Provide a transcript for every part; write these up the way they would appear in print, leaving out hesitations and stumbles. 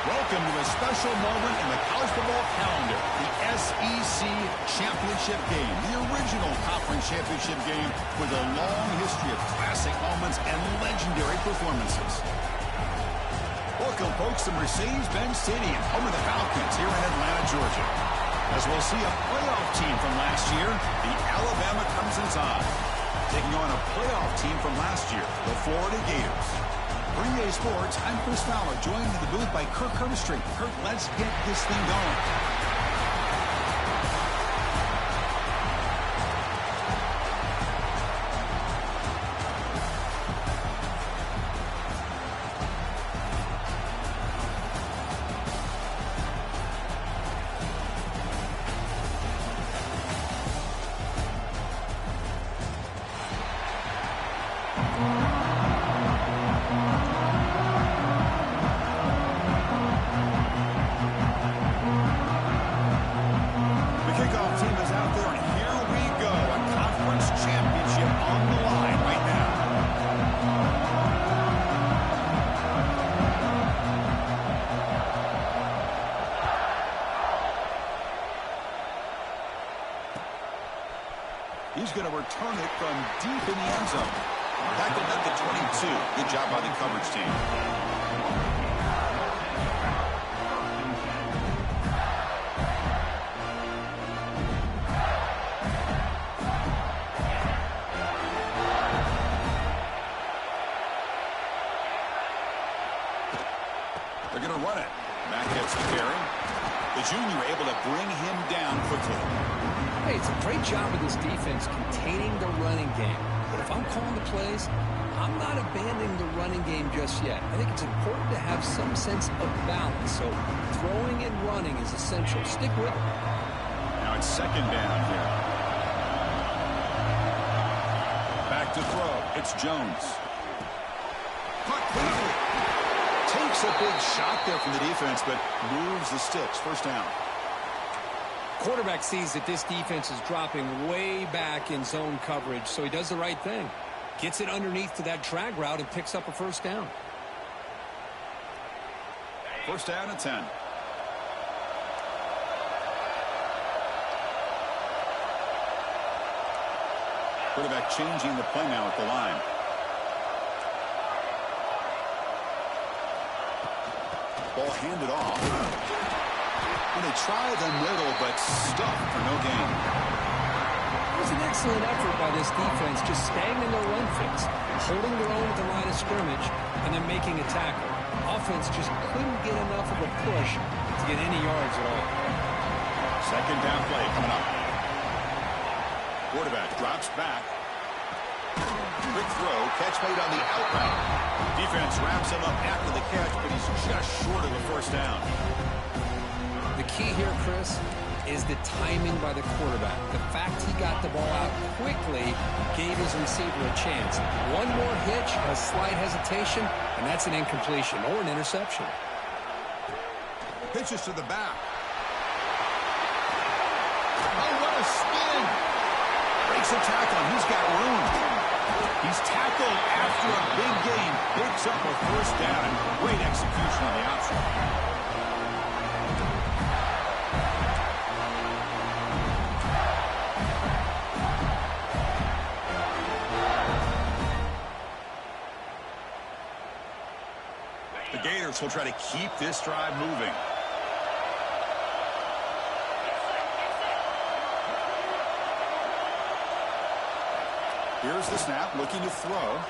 Welcome to a special moment in the college football calendar, the SEC Championship game, the original conference championship game with a long history of classic moments and legendary performances. Welcome, folks, to Mercedes-Benz Stadium, home of the Falcons here in Atlanta, Georgia. As we'll see a playoff team from last year, the Alabama Crimson Tide, taking on a playoff team from last year, the Florida Gators. For EA Sports, I'm Chris Fowler, joined in the booth by Kirk Herbstreit. Kirk, let's get this thing going. He's going to return it from deep in the end zone. Tackled at the 22. Good job by the coverage team. They're going to run it. Matt gets the carry. The junior able to bring him down quickly. Hey, it's a great job of this defense containing the running game. But if I'm calling the plays, I'm not abandoning the running game just yet. I think it's important to have some sense of balance. So throwing and running is essential. Stick with it. Now it's second down here. Back to throw. It's Jones. Caught quickly. Takes a big shot there from the defense, but moves the sticks. First down. Quarterback sees that this defense is dropping way back in zone coverage, so he does the right thing. Gets it underneath to that drag route and picks up a first down. First down and 10. Quarterback changing the play now at the line. Ball handed off. And they try the middle, but stuffed for no gain. It was an excellent effort by this defense, just staying in their run fix, holding their own at the line of scrimmage, and then making a tackle. Offense just couldn't get enough of a push to get any yards at all. Second down play coming up. Quarterback drops back. Quick throw, catch made on the outright. Defense wraps him up after the catch, but he's just short of the first down. The key here, Chris, is the timing by the quarterback. The fact he got the ball out quickly gave his receiver a chance. One more hitch, a slight hesitation, and that's an incompletion or an interception. Pitches to the back. Oh, what a spin! Breaks a tackle. He's got room. He's tackled after a big gain. Picks up a first down. Great execution on the outside. The Gators will try to keep this drive moving. Here's the snap, looking to throw.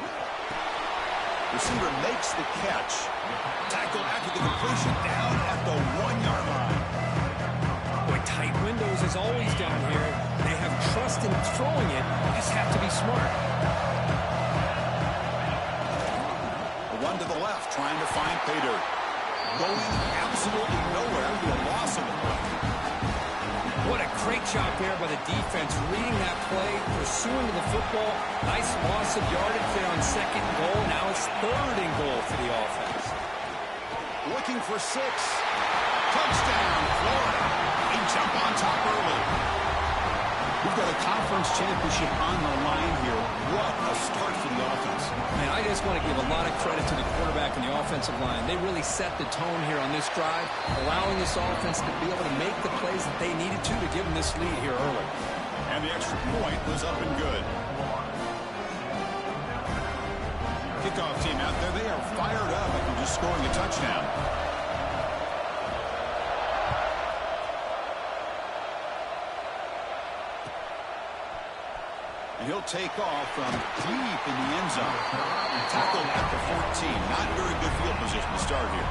Receiver makes the catch. Tackled after the completion, down at the 1-yard line. Boy, tight windows as always down here. They have trust in throwing it. You just have to be smart. A run to the left, trying to find pay dirt. Going absolutely nowhere to a loss of the play. What a great job there by the defense, reading that play, pursuing to the football. Nice loss of yardage there on second and goal. Now it's third and goal for the offense. Looking for 6. Touchdown, Florida. They jump on top early. We've got a conference championship on the line here. What a start for the offense. Man, I just want to give a lot of credit to the quarterback and the offensive line. They really set the tone here on this drive, allowing this offense to be able to make the plays that they needed to give them this lead here early. And the extra point was up and good. Kickoff team out there, they are fired up after just scoring a touchdown. And he'll take off from deep in the end zone. Tackled at the 14. Not very good field position to start here.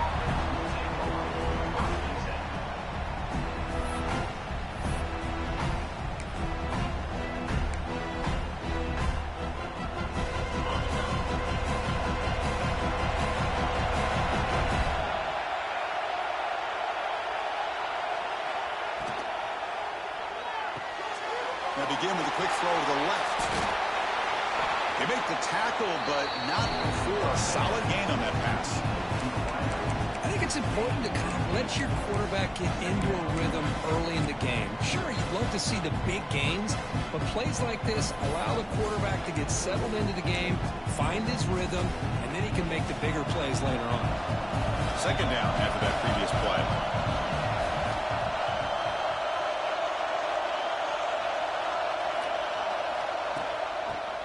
Now begin with a quick throw to the left. They make the tackle, but not before a solid gain on that pass. I think it's important to kind of let your quarterback get into a rhythm early in the game. Sure, you'd love to see the big gains, but plays like this allow the quarterback to get settled into the game, find his rhythm, and then he can make the bigger plays later on. Second down after that previous play.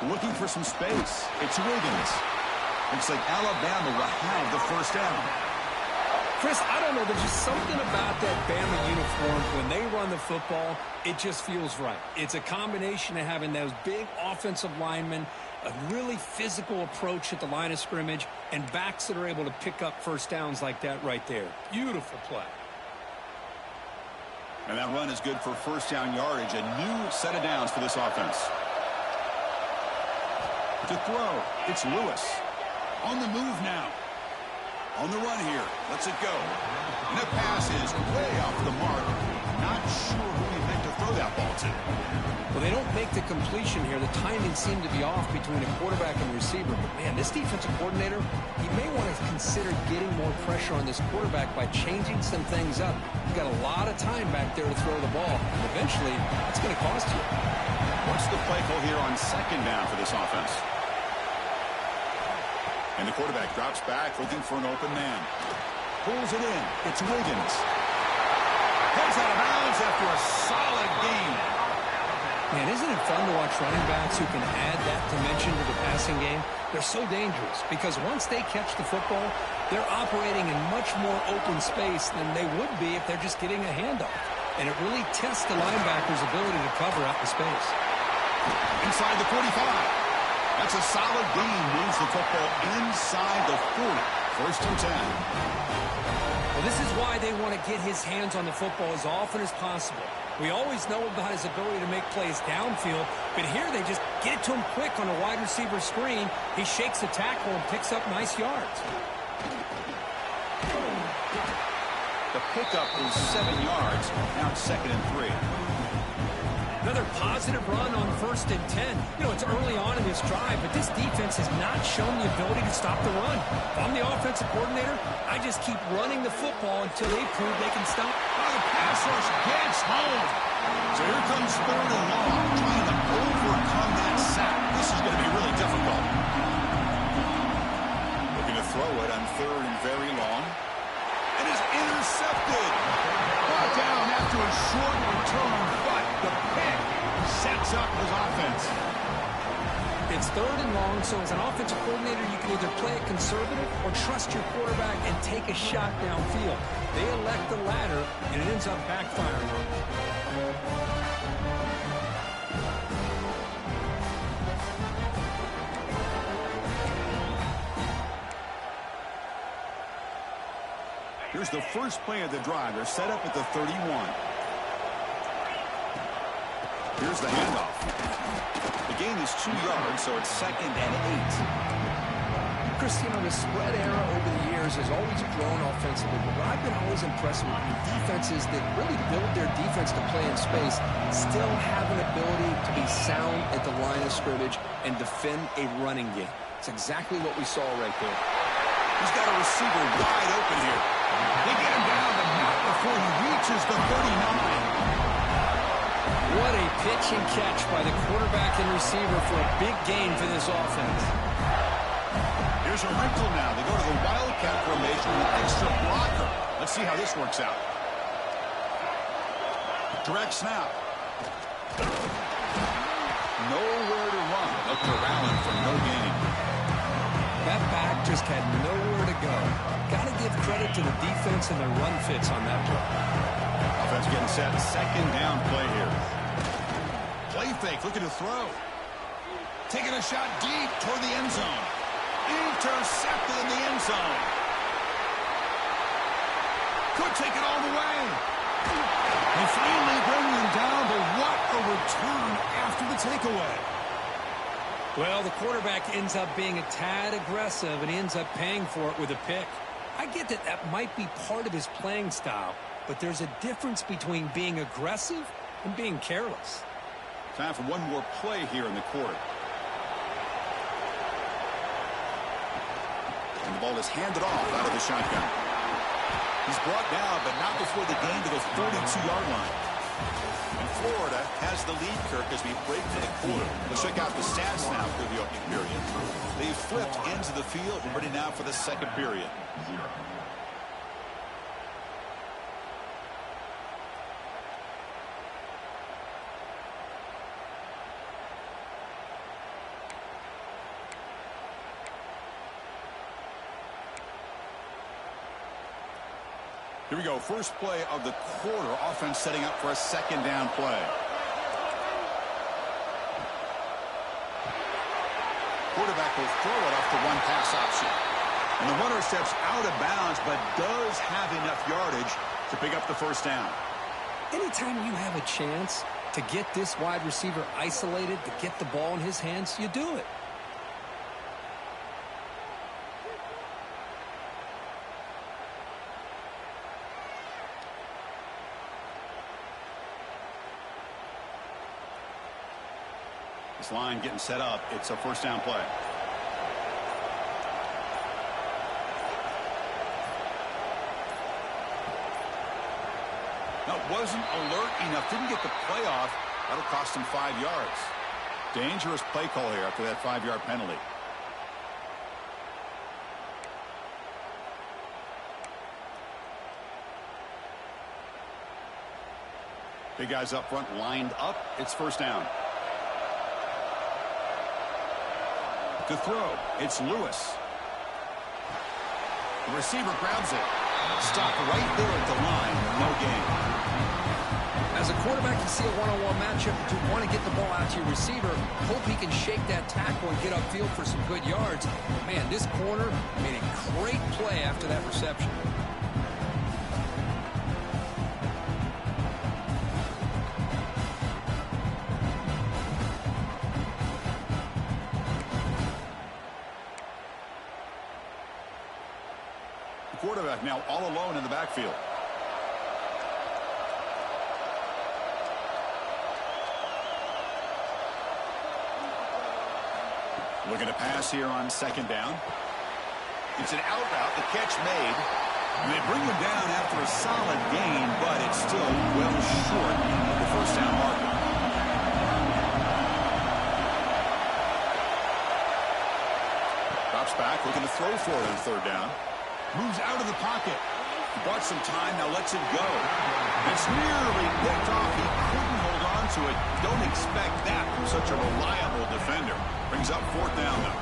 Looking for some space. It's Wiggins. Looks like Alabama will have the first down. Chris, I don't know. There's just something about that Bama uniform. When they run the football, it just feels right. It's a combination of having those big offensive linemen, a really physical approach at the line of scrimmage, and backs that are able to pick up first downs like that right there. Beautiful play. And that run is good for first down yardage. A new set of downs for this offense. To throw, it's Lewis. On the move now. On the run here. Lets it go. And that pass is way off the mark. Not sure who he meant to throw that ball to. Well, they don't make the completion here. The timing seemed to be off between a quarterback and receiver. But, man, this defensive coordinator, he may want to consider getting more pressure on this quarterback by changing some things up. You've got a lot of time back there to throw the ball. Eventually, it's going to cost you. What's the play call here on second down for this offense? And the quarterback drops back, looking for an open man. Pulls it in. It's Wiggins. Goes out of bounds after a solid gain. Man, isn't it fun to watch running backs who can add that dimension to the passing game? They're so dangerous because once they catch the football, they're operating in much more open space than they would be if they're just getting a handoff. And it really tests the linebacker's ability to cover out the space. Inside the 45. That's a solid gain. Moves the football inside the 40. First and 10. Well, this is why they want to get his hands on the football as often as possible. We always know about his ability to make plays downfield, but here they just get it to him quick on a wide receiver screen. He shakes the tackle and picks up nice yards. The pickup is 7 yards. Now it's 2nd and 3. Another positive run on 1st and 10. You know, it's early on in this drive, but this defense has not shown the ability to stop the run. If I'm the offensive coordinator, I just keep running the football until they prove they can stop. Oh, the pass rush gets home. So here comes 3rd and long, trying to overcome that sack. This is going to be really difficult. Looking to throw it on 3rd and very long. And is intercepted. Brought down after a short return, but the pick sets up his offense. It's 3rd and long, so as an offensive coordinator, you can either play it conservative or trust your quarterback and take a shot downfield. They elect the latter, and it ends up backfiring on them. Here's the first play of the drive. They're set up at the 31. Here's the handoff. The gain is 2 yards, so it's 2nd and 8. Chris, you know, the spread era over the years has always grown offensively, but what I've been always impressed with defenses that really build their defense to play in space still have an ability to be sound at the line of scrimmage and defend a running game. It's exactly what we saw right there. He's got a receiver wide open here. They get him down, but not before he reaches the 39. What a pitch and catch by the quarterback and receiver for a big gain for this offense. Here's a wrinkle now. They go to the wildcat formation with an extra blocker. Let's see how this works out. Direct snap. Nowhere to run. Looked around for no gain. That back just had nowhere to go. Got to give credit to the defense and their run fits on that play. Offense getting set. Second down play here. Play fake. Looking to throw. Taking a shot deep toward the end zone. Intercepted in the end zone. Could take it all the way. They finally bring him down, but what a return after the takeaway. Well, the quarterback ends up being a tad aggressive, and he ends up paying for it with a pick. I get that that might be part of his playing style, but there's a difference between being aggressive and being careless. Time for one more play here in the quarter. And the ball is handed off out of the shotgun. He's brought down, but not before the gain to the 42-yard line. And Florida has the lead, Kirk, as we break to the quarter. Let's check out the stats now through the opening period. They've flipped into the field and ready now for the second period. Here we go. First play of the quarter. Offense setting up for a second down play. Quarterback will throw it off the one pass option. And the runner steps out of bounds, but does have enough yardage to pick up the first down. Anytime you have a chance to get this wide receiver isolated, to get the ball in his hands, you do it. This line getting set up. It's a first down play. No, wasn't alert enough. Didn't get the play off. That'll cost him 5 yards. Dangerous play call here after that 5-yard penalty. Big guys up front lined up. It's first down. To throw, it's Lewis. The receiver grabs it. Stopped right there at the line. No gain. As a quarterback, you see a one-on-one matchup, but you want to get the ball out to your receiver. Hope he can shake that tackle and get upfield for some good yards. Man, this corner made a great play after that reception. Quarterback now all alone in the backfield. Looking to pass here on second down. It's an out route. The catch made. And they bring him down after a solid gain, but it's still well short of the first down marker. Drops back, looking to throw for it on third down. Moves out of the pocket. He bought some time, now lets it go. It's nearly picked off. He couldn't hold on to it. Don't expect that from such a reliable defender. Brings up fourth down, though.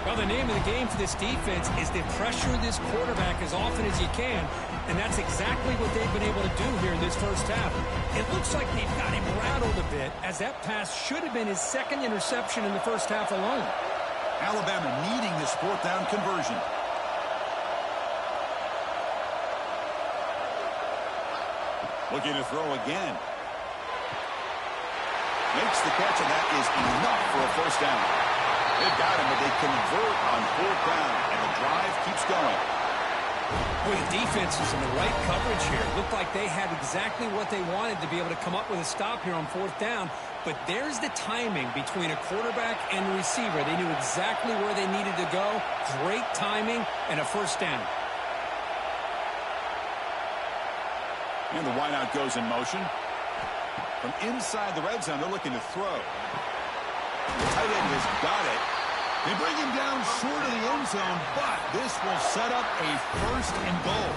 Well, the name of the game for this defense is to pressure this quarterback as often as you can, and that's exactly what they've been able to do here in this first half. It looks like they've got him rattled a bit, as that pass should have been his second interception in the first half alone. Alabama needing this fourth down conversion. Looking to throw again. Makes the catch, and that is enough for a first down. They've got him, but they convert on fourth down, and the drive keeps going. Boy, the defense is in the right coverage here. Looked like they had exactly what they wanted to be able to come up with a stop here on fourth down. But there's the timing between a quarterback and the receiver. They knew exactly where they needed to go. Great timing and a first down. And the wideout goes in motion. From inside the red zone, they're looking to throw. The tight end has got it. They bring him down short of the end zone, but this will set up a 1st and goal.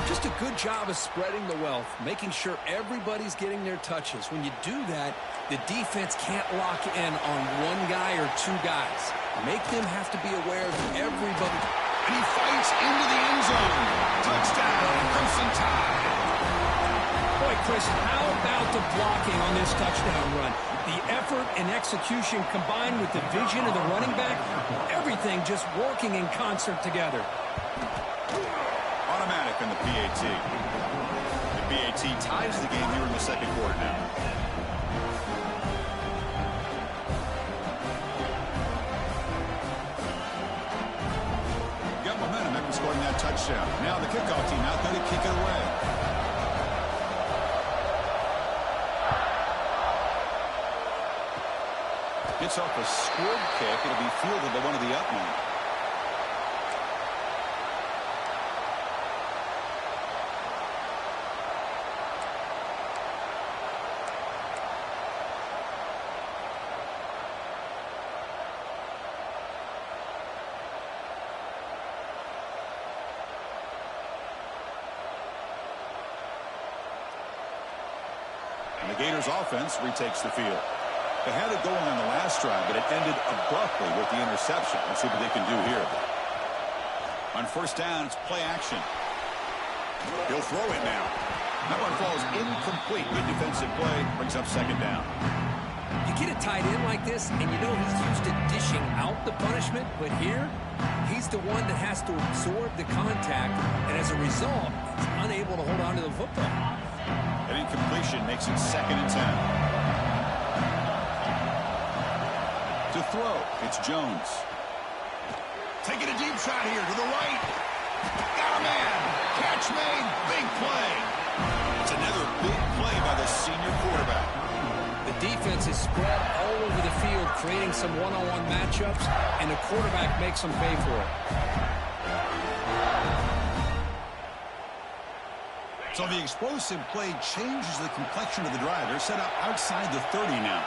Just a good job of spreading the wealth, making sure everybody's getting their touches. When you do that, the defense can't lock in on one guy or two guys. Make them have to be aware of everybody. And he fights into the end zone. Touchdown, Crimson Tide. Boy, Chris, how about the blocking on this touchdown run? The effort and execution combined with the vision of the running back, everything just working in concert together. Automatic on the PAT. The PAT ties the game here in the 2nd quarter now. Got momentum after scoring that touchdown. Now the kickoff team out there to kick it away. Gets off a squib kick. It'll be fielded by one of the up men. And the Gators offense retakes the field. They had it going on the last drive, but it ended abruptly with the interception. Let's see what they can do here. On 1st down, it's play action. He'll throw it now. That one falls incomplete. Good defensive play. Brings up 2nd down. You get a tight end like this, and you know he's used to dishing out the punishment, but here, he's the one that has to absorb the contact, and as a result, he's unable to hold on to the football. An incompletion makes it 2nd and 10. To throw, it's Jones. Taking a deep shot here to the right. Got a man. Catch made. Big play. It's another big play by the senior quarterback. The defense is spread all over the field, creating some one-on-one matchups, and the quarterback makes them pay for it. So the explosive play changes the complexion of the drive. They're set up outside the 30 now.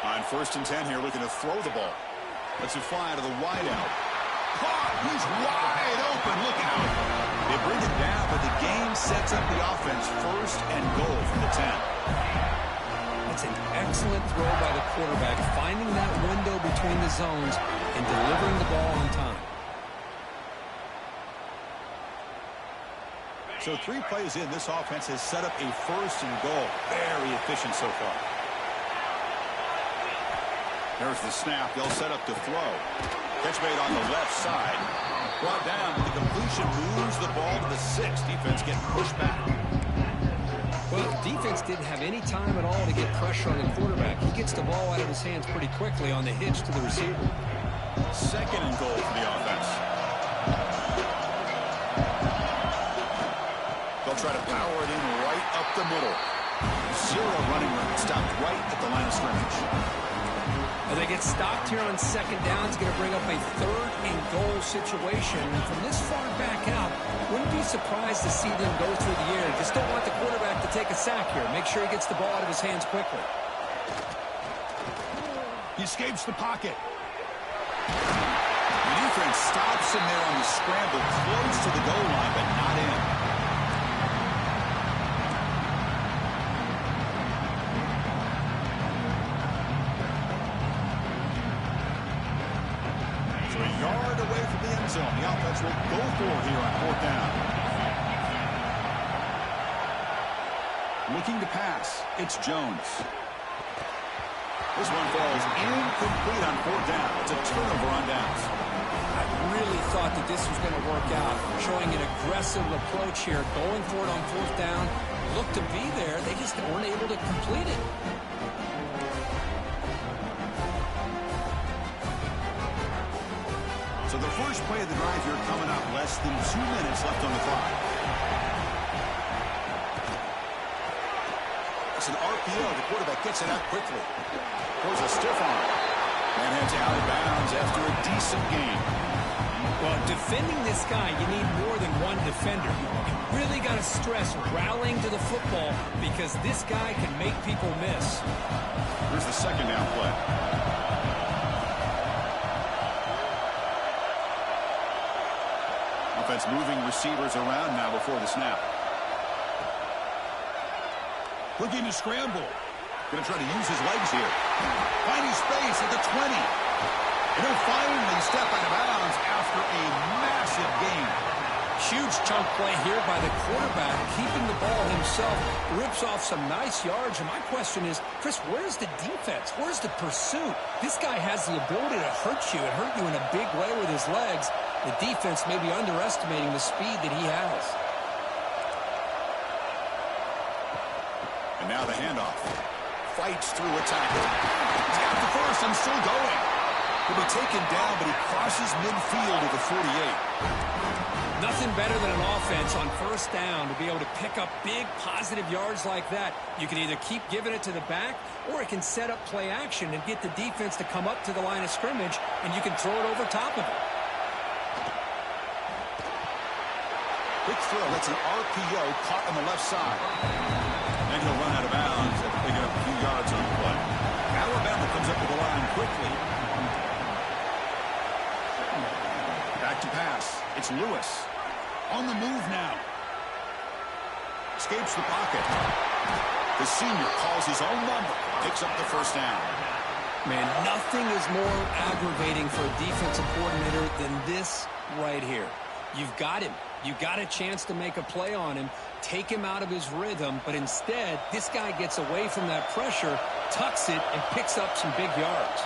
On 1st and 10 here, looking to throw the ball. Lets it fly to the wideout. Caught! He's wide open. Look out. They bring it down, but the game sets up the offense 1st and goal from the 10. That's an excellent throw by the quarterback, finding that window between the zones and delivering the ball on time. So 3 plays in, this offense has set up a 1st and goal. Very efficient so far. There's the snap. They'll set up to throw. Catch made on the left side. Brought down. The completion moves the ball to the 6. Defense getting pushed back. Well, the defense didn't have any time at all to get pressure on the quarterback. He gets the ball out of his hands pretty quickly on the hitch to the receiver. 2nd and goal for the offense. They'll try to power it in right up the middle. 0 running room. Stopped right at the line of scrimmage. And they get stopped here on 2nd down. It's going to bring up a 3rd and goal situation. And from this far back out, wouldn't be surprised to see them go through the air. Just don't want the quarterback to take a sack here. Make sure he gets the ball out of his hands quickly. He escapes the pocket. The defense stops him there on the scramble, close to the goal line, but not in. So a yard away from the end zone. The offense will go for it here on 4th down. Looking to pass. It's Jones. This one falls incomplete on 4th down. It's a turnover on downs. I really thought that this was going to work out. Showing an aggressive approach here. Going for it on 4th down. Looked to be there. They just weren't able to complete it. So the first play of the drive here coming up. Less than 2 minutes left on the clock. It's an RPO. The quarterback gets it out quickly. Throws a stiff arm. And heads out of bounds after a decent game. Well, defending this guy, you need more than one defender. You really got to stress rallying to the football because this guy can make people miss. Here's the second down play. Offense moving receivers around now before the snap. Looking to scramble. Going to try to use his legs here. Finding space at the 20. And he'll finally step out of bounds after a massive gain. Huge chunk play here by the quarterback, keeping the ball himself, rips off some nice yards. And my question is, Chris, where's the defense? Where's the pursuit? This guy has the ability to hurt you and hurt you in a big way with his legs. The defense may be underestimating the speed that he has. And now the handoff. Fights through a tackle. He's got the first and still going. He'll be taken down, but he crosses midfield at the 48. Nothing better than an offense on first down to be able to pick up big positive yards like that. You can either keep giving it to the back, or it can set up play action and get the defense to come up to the line of scrimmage, and you can throw it over top of it. Quick throw. That's an RPO caught on the left side. And he'll run out of bounds after picking up a few yards on the play. Alabama comes up to the line quickly. Back to pass. It's Lewis. On the move now. Escapes the pocket. The senior calls his own number. Picks up the first down. Man, nothing is more aggravating for a defensive coordinator than this right here. You've got him. You got a chance to make a play on him, take him out of his rhythm, but instead, this guy gets away from that pressure, tucks it, and picks up some big yards.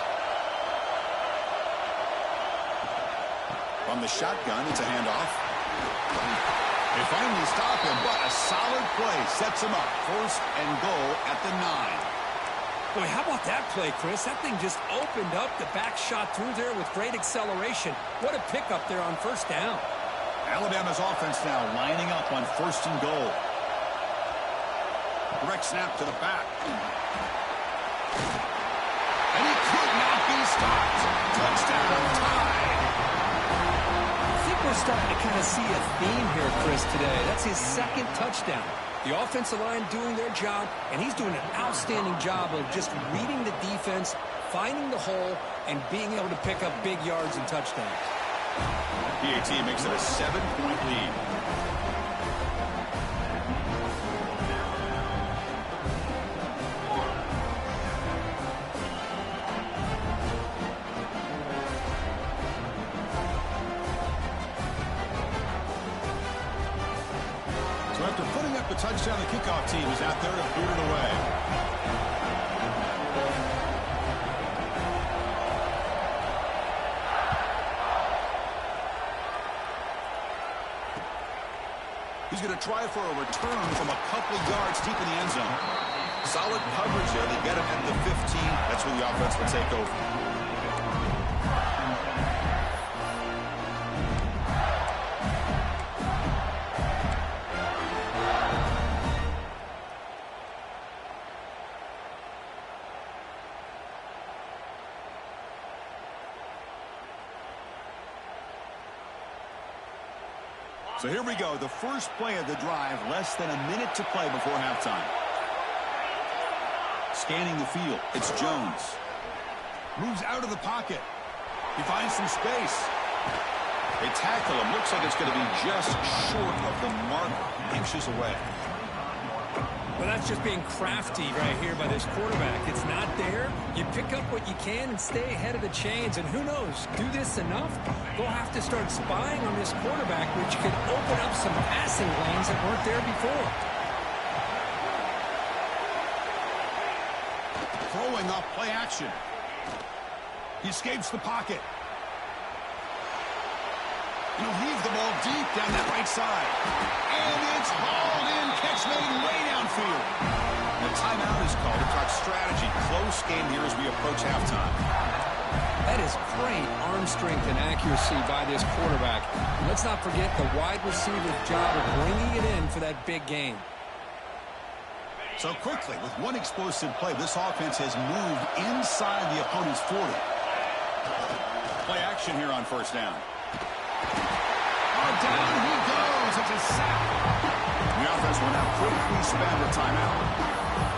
From the shotgun, it's a handoff. They finally stop him, but a solid play sets him up. First and goal at the 9. Boy, how about that play, Chris? That thing just opened up. The back shot through there with great acceleration. What a pickup there on first down. Alabama's offense now lining up on first and goal. Direct snap to the back. And he could not be stopped. Touchdown, tied. I think we're starting to kind of see a theme here, Chris, today. That's his second touchdown. The offensive line doing their job, and he's doing an outstanding job of just reading the defense, finding the hole, and being able to pick up big yards and touchdowns. PAT makes it a 7-point lead. So after putting up the touchdown, the kickoff team is out there to boot it away. He's going to try for a return from a couple of yards deep in the end zone. Solid coverage there. They get him at the 15. That's where the offense will take over. So here we go, the first play of the drive, less than a minute to play before halftime. Scanning the field, it's Jones. Moves out of the pocket. He finds some space. They tackle him. Looks like it's going to be just short of the mark, inches away. Well, that's just being crafty right here by this quarterback. It's not there. You pick up what you can and stay ahead of the chains. And who knows, do this enough, they'll have to start spying on this quarterback, which could open up some passing lanes that weren't there before. Throwing off play action. He escapes the pocket. He'll heave the ball deep down that right side. And it's hauled in. Catch made way downfield. The timeout is called to talk strategy. Close game here as we approach halftime. That is great arm strength and accuracy by this quarterback. And let's not forget the wide receiver's job of bringing it in for that big game. So quickly, with one explosive play, this offense has moved inside the opponent's 40. Play action here on first down. sack. The offense will now quickly spend a timeout.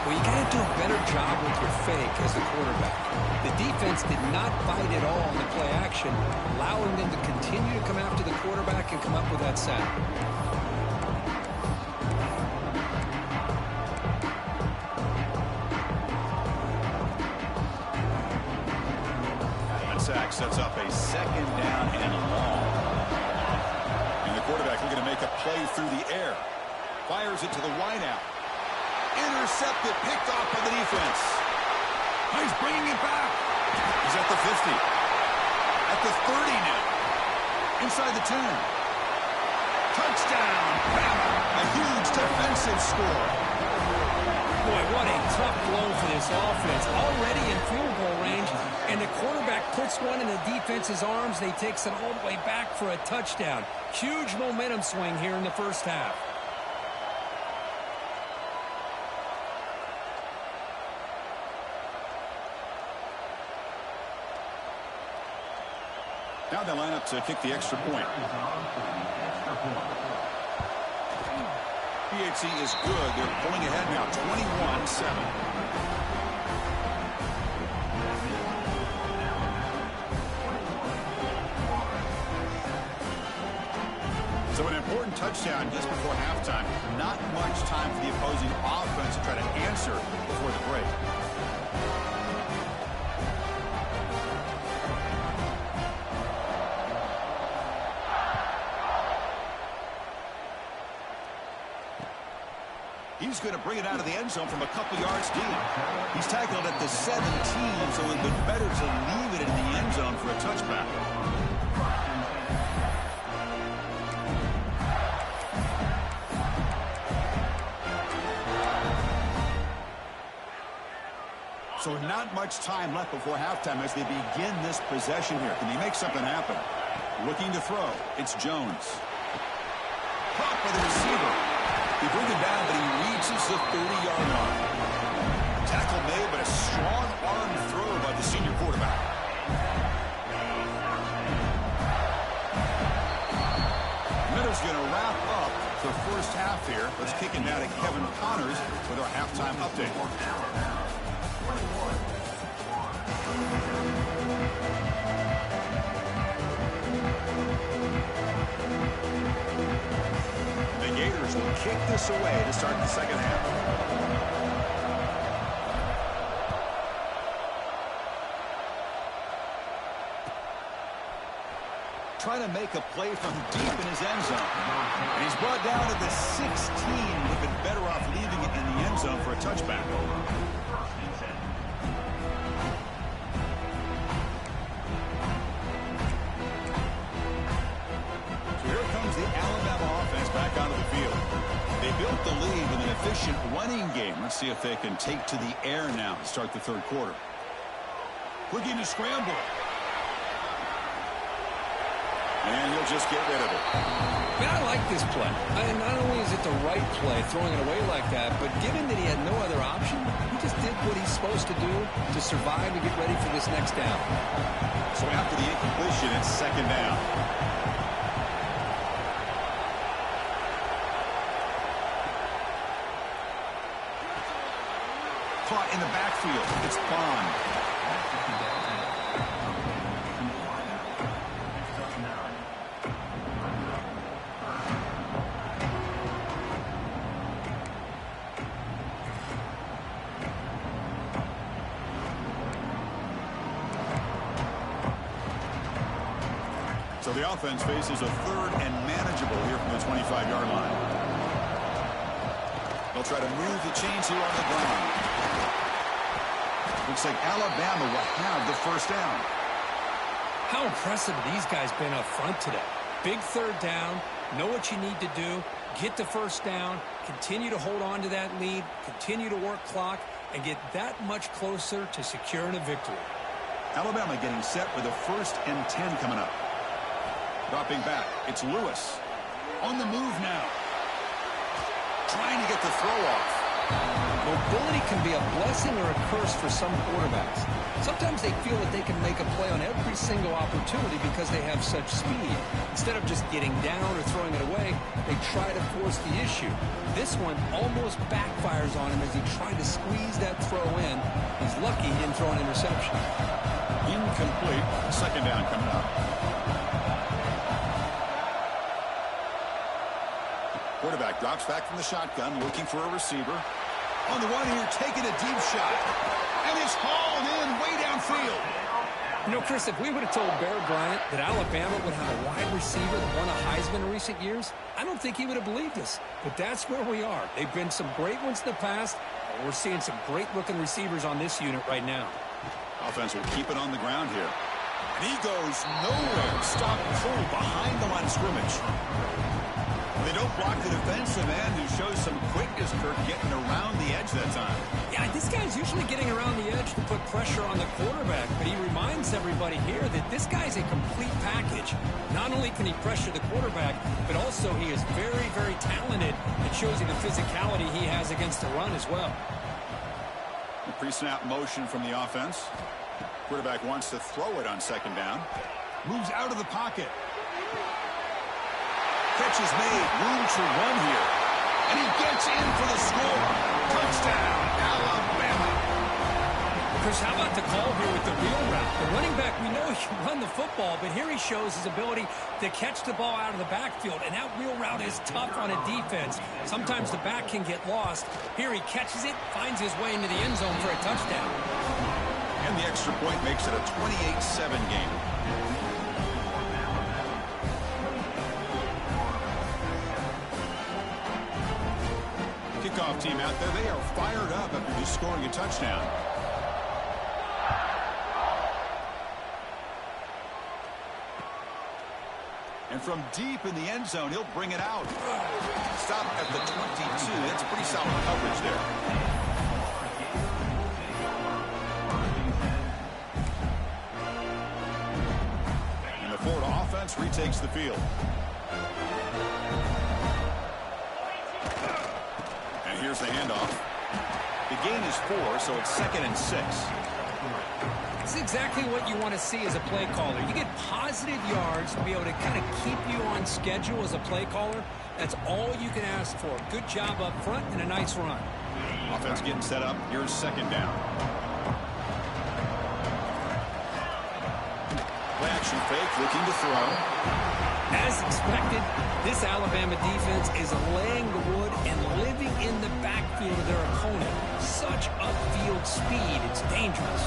Well, you got to do a better job with your fake as the quarterback. The defense did not bite at all in the play action, allowing them to continue to come after the quarterback and come up with that sack. That sack sets up a second down and long. And the quarterback looking to make a play through the air. Fires it to the wideout. Intercepted, picked off by the defense. He's bringing it back. He's at the 50. At the 30 now. Inside the 10. Touchdown. A huge defensive score. Boy, what a tough blow for this offense. Already in field goal range, and the quarterback puts one in the defense's arms. They takes it all the way back for a touchdown. Huge momentum swing here in the first half. Now they line up to kick the extra point. PHC is good. They're pulling ahead now, 21-7. So an important touchdown just before halftime. Not much time for the opposing offense to try to answer before the break. He's going to bring it out of the end zone from a couple yards deep. He's tackled at the 17, so it would have been better to leave it in the end zone for a touchback. So not much time left before halftime as they begin this possession here. Can they make something happen? Looking to throw. It's Jones. Caught by the receiver. He brings it down, but he reaches the 30-yard line. Tackle made, but a strong arm throw by the senior quarterback. Miller's going to wrap up the first half here. Let's kick it now to Kevin Connors with our halftime update. The Gators will kick this away to start the second half. Trying to make a play from deep in his end zone. And he's brought down to the 16. Would have been better off leaving it in the end zone for a touchback. The Alabama offense back onto the field. They built the lead with an efficient running game. Let's see if they can take to the air now to start the third quarter. Looking to scramble. And he'll just get rid of it. Man, I like this play. Not only is it the right play, throwing it away like that, but given that he had no other option, he just did what he's supposed to do to survive and get ready for this next down. So after the incompletion, it's second down. Caught in the backfield. It's Bond. So the offense faces a third and manageable here from the 25-yard line. They'll try to move the chains here on the ground. Looks like Alabama will have the first down. How impressive have these guys been up front today? Big third down, know what you need to do, get the first down, continue to hold on to that lead, continue to work clock, and get that much closer to securing a victory. Alabama getting set with a 1st and 10 coming up. Dropping back, it's Lewis. On the move now. Trying to get the throw off. Mobility can be a blessing or a curse for some quarterbacks. Sometimes they feel that they can make a play on every single opportunity because they have such speed. Instead of just getting down or throwing it away, they try to force the issue. This one almost backfires on him as he tried to squeeze that throw in. He's lucky he didn't throw an interception. Incomplete. Second down coming up. Quarterback drops back from the shotgun, looking for a receiver. On the run here, taking a deep shot. And it's hauled in way downfield. You know, Chris, if we would have told Bear Bryant that Alabama would have a wide receiver that won a Heisman in recent years, I don't think he would have believed us. But that's where we are. They've been some great ones in the past, and we're seeing some great-looking receivers on this unit right now. Offense will keep it on the ground here. And he goes nowhere. Stop cold behind the line of scrimmage. They don't block the defensive end, who shows some quickness, Kirk, getting around the edge that time. Yeah, this guy's usually getting around the edge to put pressure on the quarterback, but he reminds everybody here that this guy's a complete package. Not only can he pressure the quarterback, but also he is very, very talented. It shows you the physicality he has against the run as well. A pre-snap motion from the offense. Quarterback wants to throw it on second down. Moves out of the pocket. Catch is made. Room to run here. And he gets in for the score. Touchdown, Alabama. Chris, how about the call here with the wheel route? The running back, we know he can run the football, but here he shows his ability to catch the ball out of the backfield, and that wheel route is tough on a defense. Sometimes the back can get lost. Here he catches it, finds his way into the end zone for a touchdown. And the extra point makes it a 28-7 game. Kickoff team out there, they are fired up after just scoring a touchdown. And from deep in the end zone, he'll bring it out. Stop at the 22. That's pretty solid coverage there. And the Florida offense retakes the field. Here's the handoff. The gain is 4, so it's 2nd and 6. It's exactly what you want to see as a play caller. You get positive yards to be able to kind of keep you on schedule as a play caller. That's all you can ask for. Good job up front and a nice run. Offense getting set up. Here's second down. Play action fake, looking to throw. As expected, this Alabama defense is laying the wood and living in the backfield of their opponent. Such upfield speed, it's dangerous.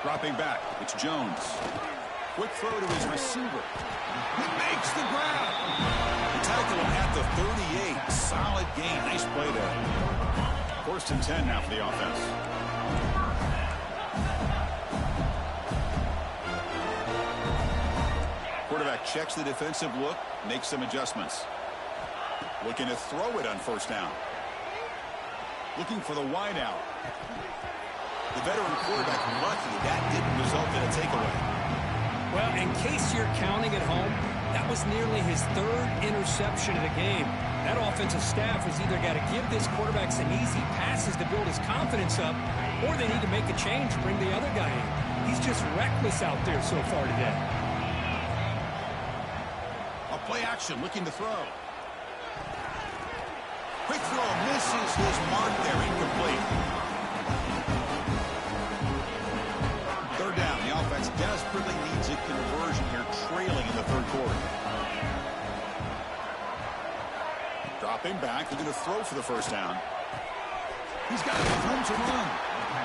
Dropping back, it's Jones. Quick throw to his receiver. He makes the grab. The tackle him at the 38. Solid gain. Nice play there. 1st and 10 now for the offense. Quarterback checks the defensive look, makes some adjustments. Looking to throw it on 1st down. Looking for the wide out. The veteran quarterback lucky that didn't result in a takeaway. Well, in case you're counting at home, that was nearly his 3rd interception of the game. That offensive staff has either got to give this quarterback some easy passes to build his confidence up, or they need to make a change to bring the other guy in. He's just reckless out there so far today. Play action, looking to throw. Quick throw, misses his mark there, incomplete. 3rd down, the offense desperately needs a conversion here, trailing in the 3rd quarter. Dropping back, looking to throw for the 1st down. He's got room to run.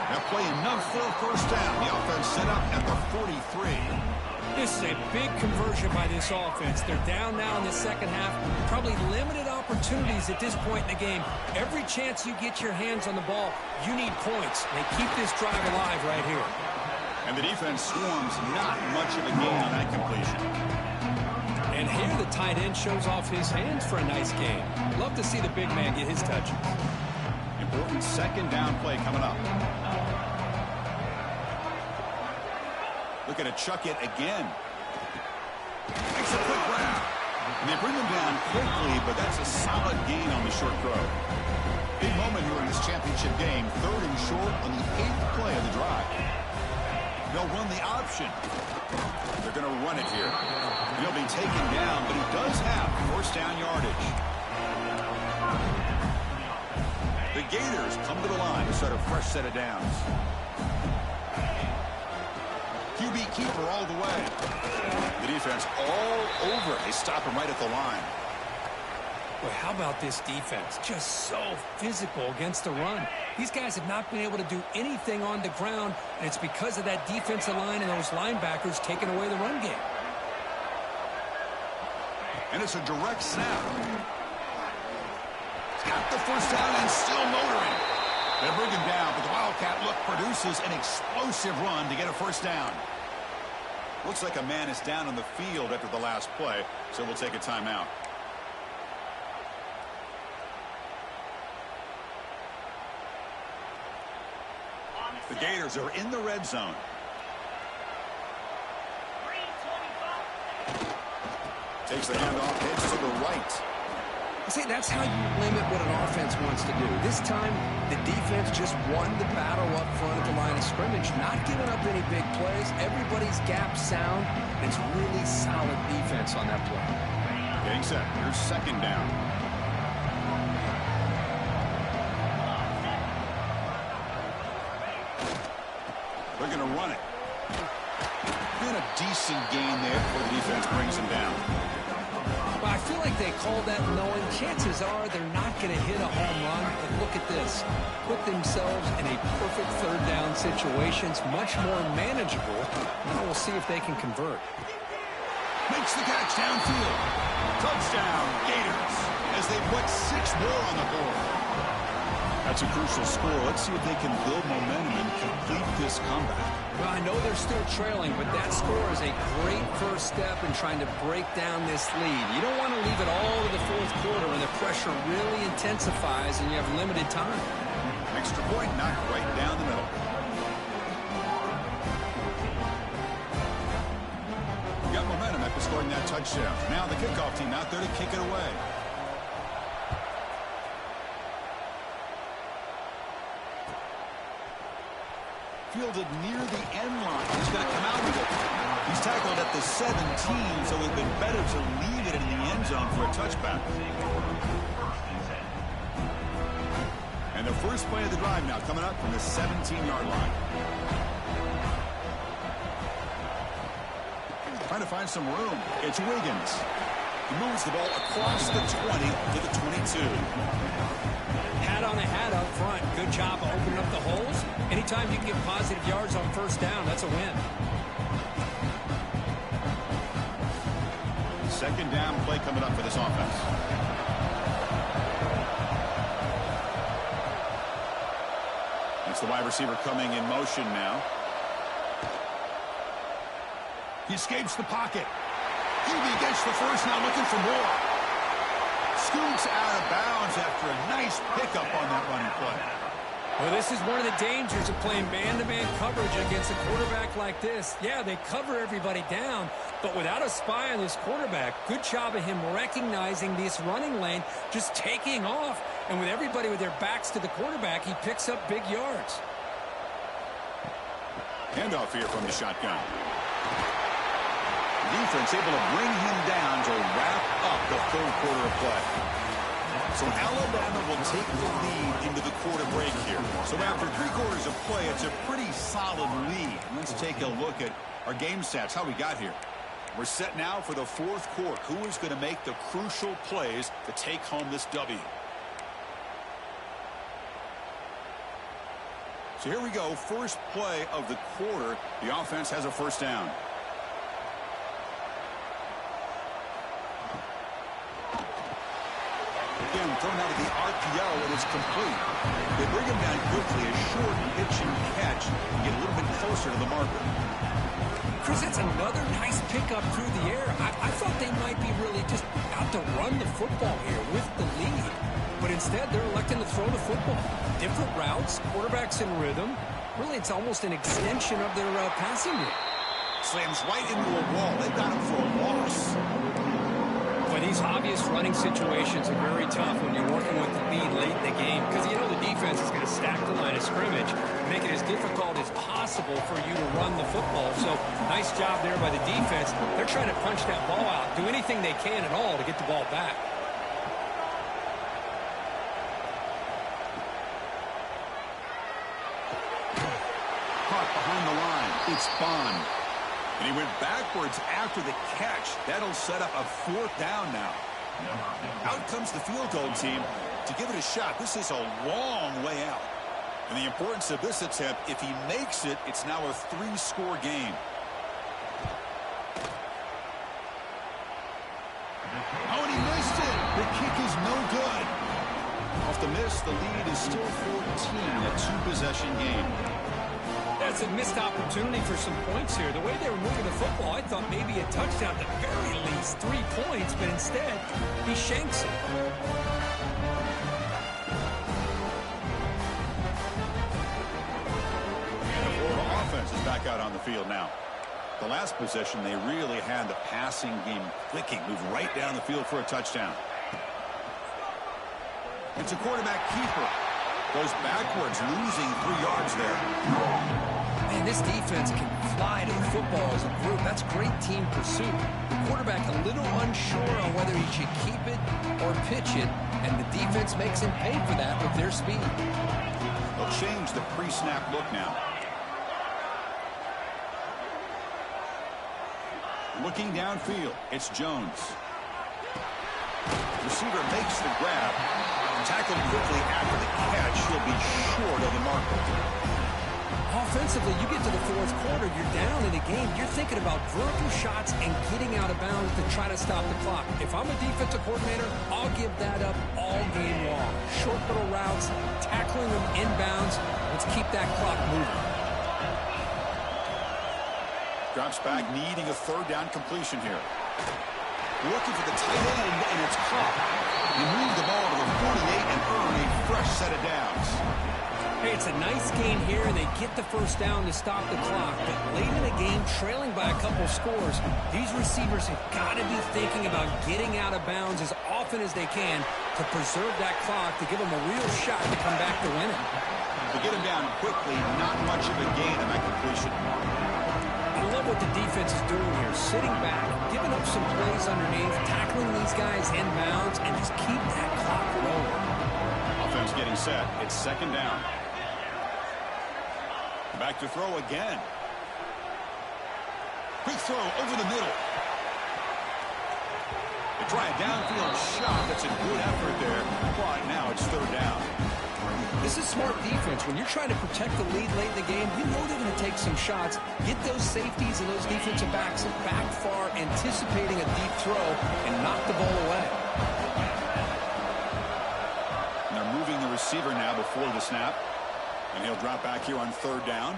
Now play enough for a 1st down. The offense set up at the 43. This is a big conversion by this offense. They're down now in the second half. Probably limited opportunities at this point in the game. Every chance you get your hands on the ball, you need points. They keep this drive alive right here. And the defense swarms, not much of a gain on that completion. And here the tight end shows off his hands for a nice game. Love to see the big man get his touches. Important 2nd down play coming up. Looking to chuck it again. Makes a quick grab. And they bring him down quickly, but that's a solid gain on the short throw. Big moment here in this championship game. 3rd and short on the 8th play of the drive. They'll run the option. They're going to run it here. He'll be taken down, but he does have first down yardage. The Gators come to the line to start a fresh set of downs. QB keeper all the way. The defense all over. They stop him right at the line. Boy, how about this defense? Just so physical against the run. These guys have not been able to do anything on the ground, and it's because of that defensive line and those linebackers taking away the run game. And it's a direct snap. He's got the first down and still motoring. They bring him down, but the Wildcat look produces an explosive run to get a first down. Looks like a man is down on the field after the last play, so we'll take a timeout. The Gators are in the red zone. Takes the handoff, heads to the right. See, that's how you limit what an offense wants to do. This time, the defense just won the battle up front at the line of scrimmage, not giving up any big plays. Everybody's gap sound. It's really solid defense on that play. Getting set. Here's 2nd down. They're going to run it. And a decent gain there before the defense brings him down. Well, I feel like they called that knowing chances are they're not going to hit a home run. But look at this. Put themselves in a perfect 3rd down situation. It's much more manageable. Now we'll see if they can convert. Makes the catch downfield. Touchdown, Gators, as they put 6 more on the board. That's a crucial score. Let's see if they can build momentum and complete this comeback. Well, I know they're still trailing, but that score is a great first step in trying to break down this lead. You don't want to leave it all to the 4th quarter when the pressure really intensifies and you have limited time. Extra point knocked right down the middle. Got momentum after scoring that touchdown. Now the kickoff team out there to kick it away. Fielded near the end line. He's going to come out with it. He's tackled at the 17, so it would have been better to leave it in the end zone for a touchback. And the first play of the drive now coming up from the 17-yard line. Trying to find some room. It's Wiggins. He moves the ball across the 20 to the 22. Hat on a hat up front. Good job of opening up the holes. Anytime you can get positive yards on first down, that's a win. 2nd down play coming up for this offense. It's the wide receiver coming in motion now. He escapes the pocket. QB gets the first, now looking for more. Scoots out of bounds after a nice pickup on that running play. Well, this is one of the dangers of playing man-to-man coverage against a quarterback like this. Yeah, they cover everybody down, but without a spy on this quarterback, good job of him recognizing this running lane, just taking off, and with everybody with their backs to the quarterback, he picks up big yards. Handoff here from the shotgun. Defense able to bring him down to wrap up the 3rd quarter of play. So Alabama will take the lead into the quarter break here. So after 3 quarters of play, it's a pretty solid lead. Let's take a look at our game stats, how we got here. We're set now for the 4th quarter. Who is going to make the crucial plays to take home this W? So here we go. First play of the quarter. The offense has a first down. Again, thrown out of the RPO, and it's complete. They bring him down quickly, a short pitch and catch, and get a little bit closer to the marker. Chris, that's another nice pickup through the air. I thought they might be really just out to run the football here with the lead. But instead, they're electing to throw the football. Different routes, quarterbacks in rhythm. Really, it's almost an extension of their passing game. Slams right into a wall. They got him for a loss. But these Those obvious running situations are very tough when you're working with the lead late in the game because you know the defense is going to stack the line of scrimmage, make it as difficult as possible for you to run the football. So nice job there by the defense. They're trying to punch that ball out, do anything they can at all to get the ball back. Caught behind the line. It's Bond. And he went backwards after the catch. That'll set up a 4th down now. Out comes the field goal team to give it a shot. This is a long way out. And the importance of this attempt, if he makes it, it's now a 3-score game. Oh, and he missed it. The kick is no good. Off the miss, the lead is still 14, a 2-possession game. That's a missed opportunity for some points here. The way they were moving the football, I thought maybe a touchdown at the very least, 3 points, but instead, he shanks it. And the Florida offense is back out on the field now. The last possession, they really had the passing game clicking, moved right down the field for a touchdown. It's a quarterback keeper. Goes backwards, losing 3 yards there. Man, this defense can fly to the football as a group. That's great team pursuit. The quarterback a little unsure on whether he should keep it or pitch it, and the defense makes him pay for that with their speed. They'll change the pre-snap look now. Looking downfield, it's Jones. Receiver makes the grab. Tackled quickly after the catch. He'll be short of the marker. Offensively, you get to the 4th quarter, you're down in a game. You're thinking about vertical shots and getting out of bounds to try to stop the clock. If I'm a defensive coordinator, I'll give that up all game long. Short little routes, tackling them inbounds. Let's keep that clock moving. Drops back, needing a 3rd down completion here. Looking for the tight end, and it's caught. You move the ball to the 48 and earn a fresh set of downs. Hey, it's a nice gain here. They get the 1st down to stop the clock. But late in the game, trailing by a couple scores, these receivers have got to be thinking about getting out of bounds as often as they can to preserve that clock, to give them a real shot to come back to win it. To get him down quickly, not much of a gain on that completion. I love what the defense is doing here. Sitting back, giving up some plays underneath, tackling these guys inbounds, and just keep that clock rolling. Offense getting set. It's 2nd down. Back to throw again. Quick throw over the middle. They try a downfield shot. That's a good effort there. But now it's 3rd down. This is smart defense. When you're trying to protect the lead late in the game, you know they're going to take some shots, get those safeties and those defensive backs back far, anticipating a deep throw, and knock the ball away. And they're moving the receiver now before the snap. And he'll drop back here on 3rd down.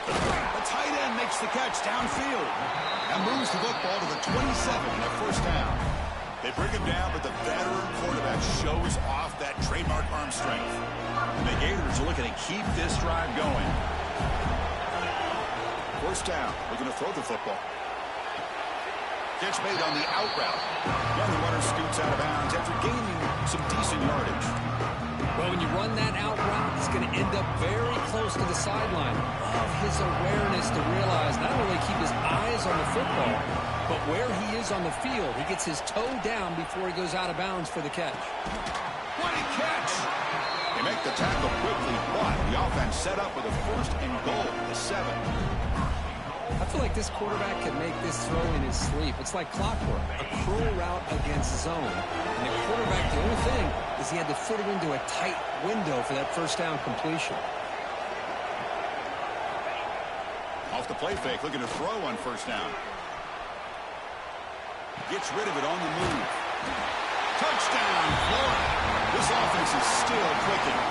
The tight end makes the catch downfield. And moves the football to the 27 and a 1st down. They bring him down, but the veteran quarterback shows off that trademark arm strength. And the Gators are looking to keep this drive going. 1st down. Looking to throw the football. Catch made on the out route. And the runner scoots out of bounds after gaining some decent yardage. Well, when you run that out route, it's going to end up very close to the sideline. Love his awareness to realize not only keep his eyes on the football, but where he is on the field. He gets his toe down before he goes out of bounds for the catch. What a catch! They make the tackle quickly, but the offense set up with a 1st and goal, the 7. I feel like this quarterback can make this throw in his sleep. It's like clockwork, a cruel route against zone. And the quarterback, the only thing is he had to fit it into a tight window for that 1st down completion. Off the play fake, looking to throw on 1st down. Gets rid of it on the move. Touchdown, Florida. This offense is still clicking.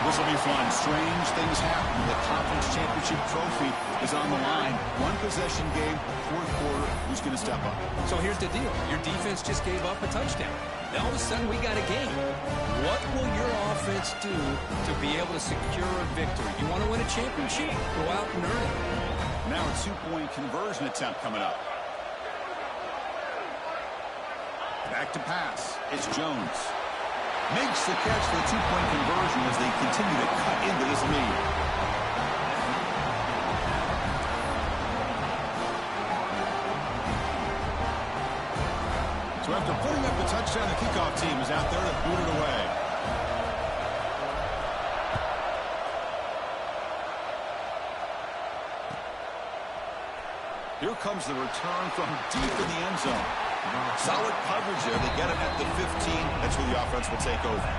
This will be fun. Strange things happen. The conference championship trophy is on the line. 1-possession game, 4th quarter. Who's going to step up? So here's the deal. Your defense just gave up a touchdown. Now all of a sudden we got a game. What will your offense do to be able to secure a victory? You want to win a championship? Go out and earn it. Now a 2-point conversion attempt coming up. back to pass. It's Jones. Makes the catch for the two-point conversion as they continue to cut into this lead. So after putting up the touchdown, the kickoff team is out there to boot it away. Here comes the return from deep in the end zone. Solid coverage there. They get him at the 15. That's where the offense will take over.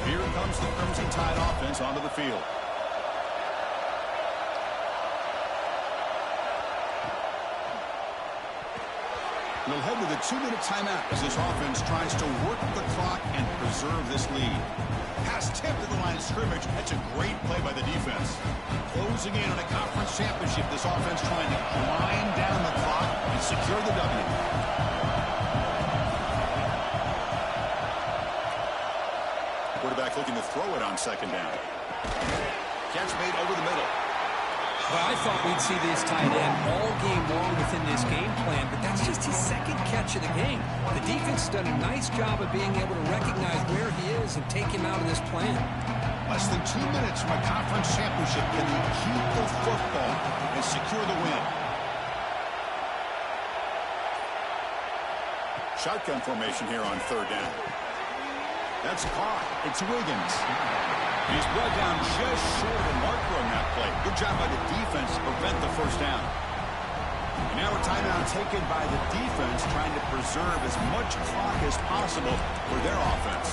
Here comes the Crimson Tide offense onto the field. We'll head with a 2-minute timeout as this offense tries to work the clock and preserve this lead. Pass tipped to the line of scrimmage. That's a great play by the defense. Closing in on a conference championship, this offense trying to grind down the clock and secure the W. Quarterback looking to throw it on second down. Catch made over the middle. Well, I thought we'd see this tight end all game long within this game plan, but that's just his second catch of the game. The defense has done a nice job of being able to recognize where he is and take him out of this plan. Less than 2 minutes from a conference championship. Can they keep the football and secure the win? Shotgun formation here on third down. That's caught. It's Wiggins. He's brought down just short of the marker on that play. Good job by the defense to prevent the first down. And now a timeout taken by the defense, trying to preserve as much clock as possible for their offense.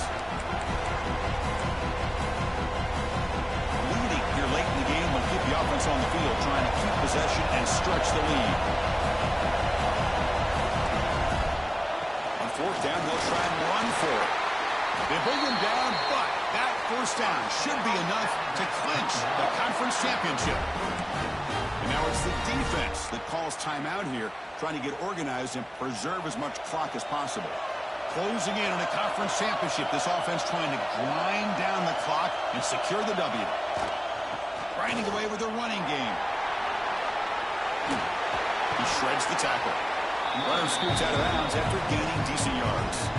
Leading here late in the game will keep the offense on the field, trying to keep possession and stretch the lead. On fourth down, they'll try and run for it. They bring him down, but that first down should be enough to clinch the conference championship. And now it's the defense that calls timeout here, trying to get organized and preserve as much clock as possible. Closing in on a conference championship, this offense trying to grind down the clock and secure the W. Grinding away with a running game. He shreds the tackle. Runner scoots out of bounds after gaining decent yards.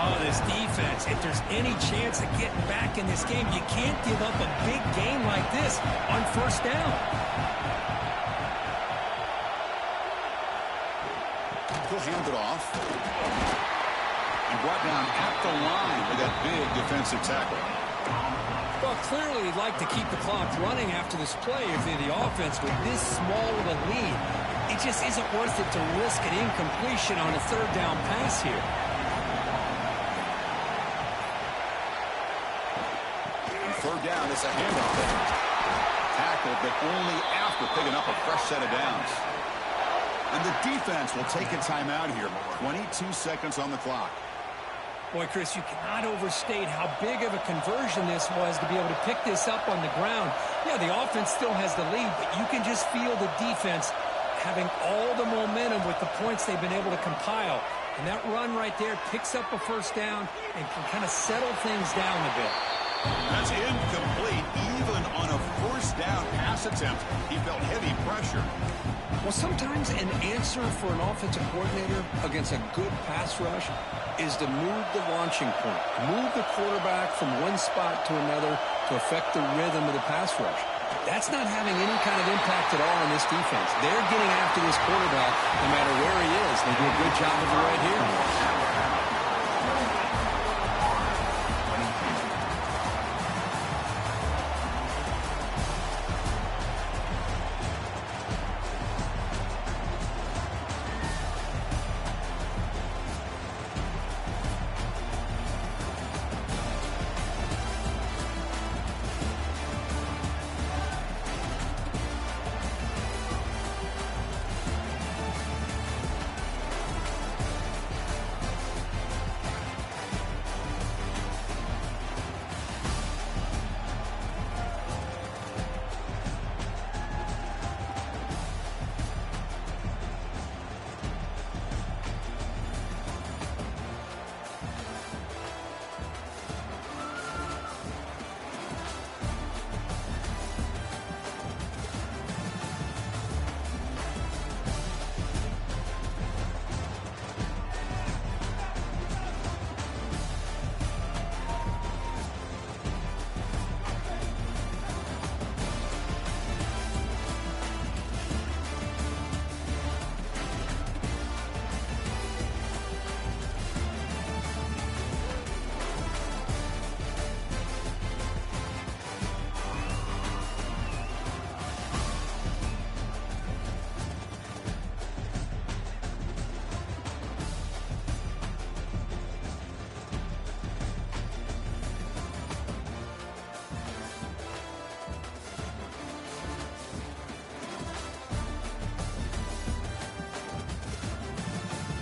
Oh, this defense, if there's any chance of getting back in this game, you can't give up a big game like this on first down. He'll hand it off. And brought down at the line with that big defensive tackle. Well, clearly he'd like to keep the clock running after this play if they're the offense with this small of a lead. It just isn't worth it to risk an incompletion on a third down pass here. Third down, it's a handoff. Tackled, but only after picking up a fresh set of downs. And the defense will take a timeout here. 22 seconds on the clock. Boy, Chris, you cannot overstate how big of a conversion this was to be able to pick this up on the ground. Yeah, the offense still has the lead, but you can just feel the defense having all the momentum with the points they've been able to compile. And that run right there picks up a first down and can kind of settle things down a bit. That's incomplete. Even on a first down pass attempt, he felt heavy pressure. Well, sometimes an answer for an offensive coordinator against a good pass rush is to move the launching point, move the quarterback from one spot to another to affect the rhythm of the pass rush. That's not having any kind of impact at all on this defense. They're getting after this quarterback no matter where he is. They do a good job of it right here.